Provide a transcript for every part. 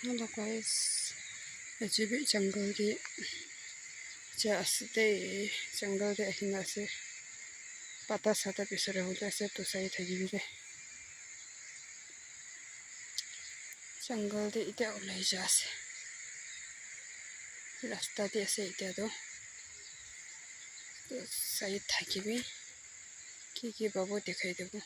Hello guys, ajibi jungle di jaste jungle de ahin ase pata sata pisore hole ase to sai thagibi de jungle de ite olai ja ase rasta de ase ite to sai thagibi ki babo dekhai debo.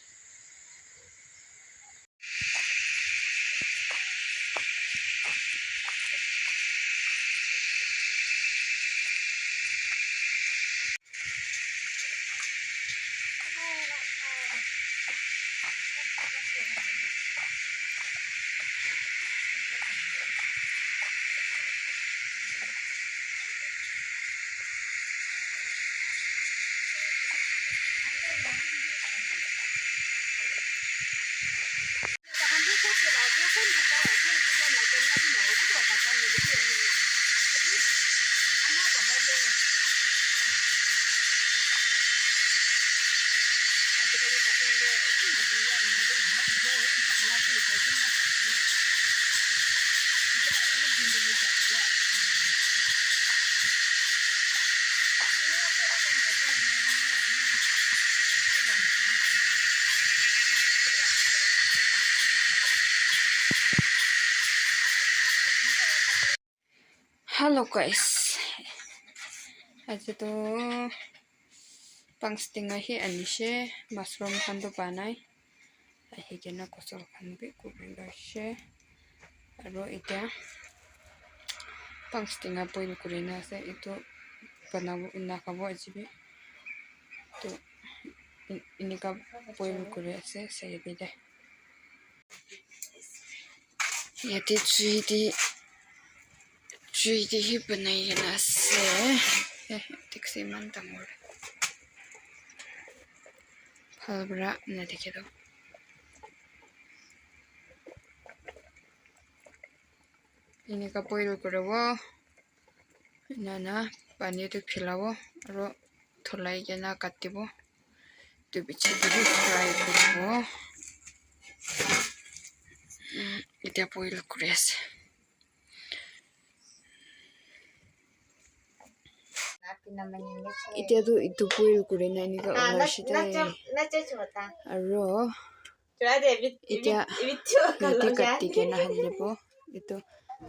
Hello guys, aje to pangstinga hi anishe mushroom khan to banai ahi kena kosol khan bi kubila she aro ita pangstinga boil kurina ase ito banabu nakabo ajibi to inika boil kuri ase sayabide yate Juidi hi banai na ase tiksi man tamur phalbra na dekhe do inika boil kurabo nana pani to khilabo aro tholai gena katibo to biche dibi fry kurbo ita boil kuri ase itu boil kuri na inika ola shita aro ita yate katti kena halebo itu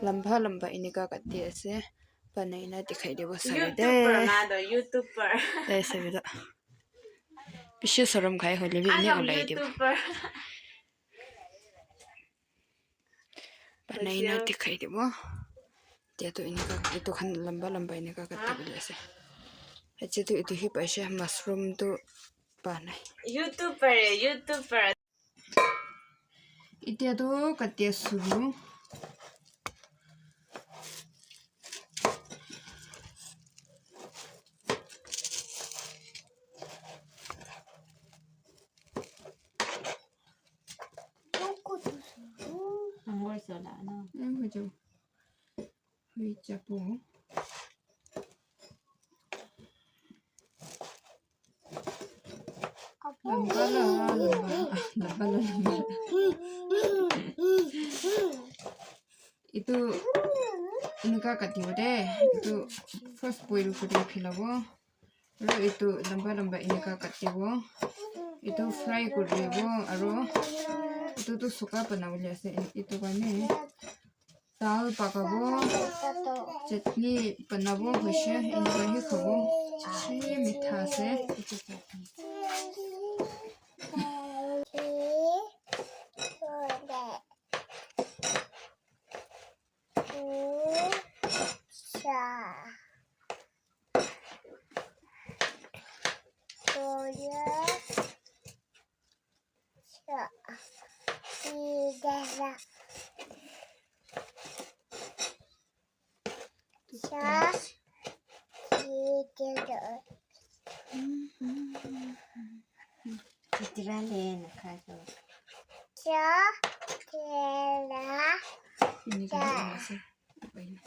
lamba inika katti ase panai na dikhai debo sabide YouTuber sabida pishe soram khai hole bi ini olai debo panai na dikhai debo dia to inika itu khan lamba inika katti bole ase ache to itu hi paise mushroom to panai YouTuber itia to katti suru hui chapu lamba itu inika katibo de itu first boil kuri khilabo aro itu lamba inika katibo itu fry kuribo aro itu to suka banabole ase itu kane dal pakabo chutney banabo hoise inika hi khabo chi mitha ase ini kan masih apa ini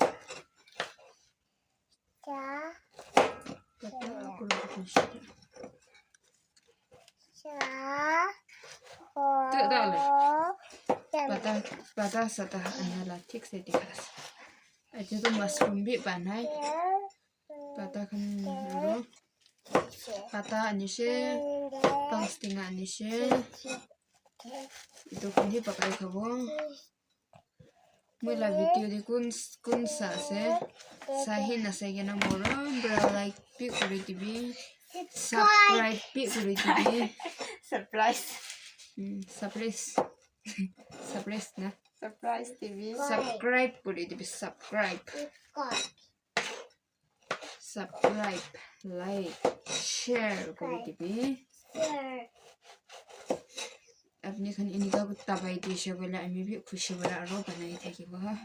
tidak ada pata sata anala ठीक से दिखा अजे तो mushroom भी बनाए pata kan ro pata anishe pangstinga anishe itu kan hi pakai khabo mula video di kun sa se sahi na se gena moro bra like pi kuri tibi subscribe pi kuri tibi surprise surprise na surprise TV subscribe kuri tibi subscribe like share kuri tibi अपने खन इनका कुत्ता by देशे बोला अमी भी खुशी बड़ा रो बनाई थे कि वह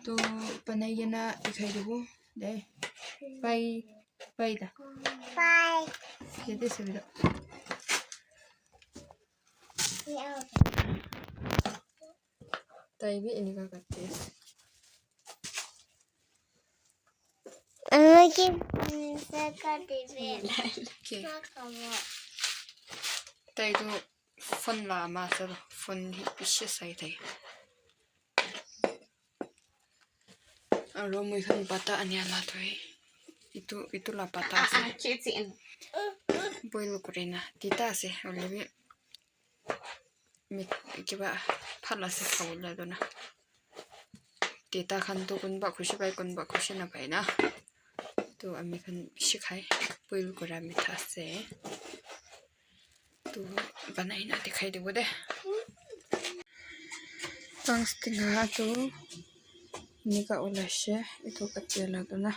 तो बनाइए ना दिखाई देबो दे बाई दा ये दे से बिदा ताई भी इनका करते हैं ताई तो फोन ला मासर फोन विशेष सही थे और मुझे खन पता अन्य ला तो है itu ला पता से boil kurina tita से और भी mit kiba phala se khawla dona tita khan to kun ba khushi na pai na to ami khan shikhai boil kura mitha se to banai na dikhai debo de pangstinga to nika ulashe itu katela dona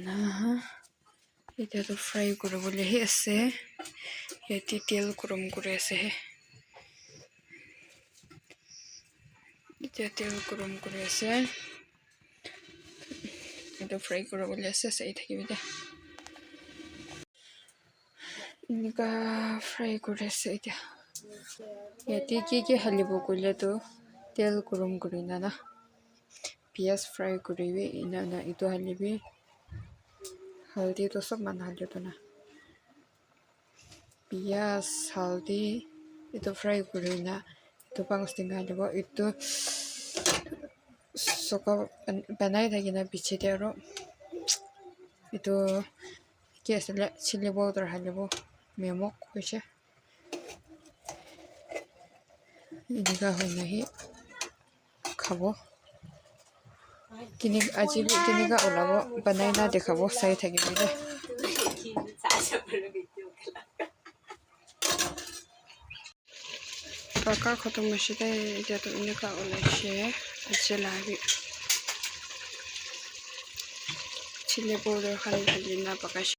na ita to fry kura bole he ase yati tel kurum kure ase ita tel kurum kure ase ita fry kura bole ase sai thakibi de inika fry kure ase ita yati ki halibo kule to tel kurum kurina na piyas fry kuribi ina na itu halibi haldi to sob man halyo to na piyas haldi itu fry kurina itu pangstinga halibo itu soka banai thagi na biche de ro itu kesle chili powder halibo memok hoise inika hoina hi khabo kini ajibi kini ga olabo banai na dekhabo sai thagi bile paka khotom mashide ida to inika olashe achelabi chili powder khan halina paka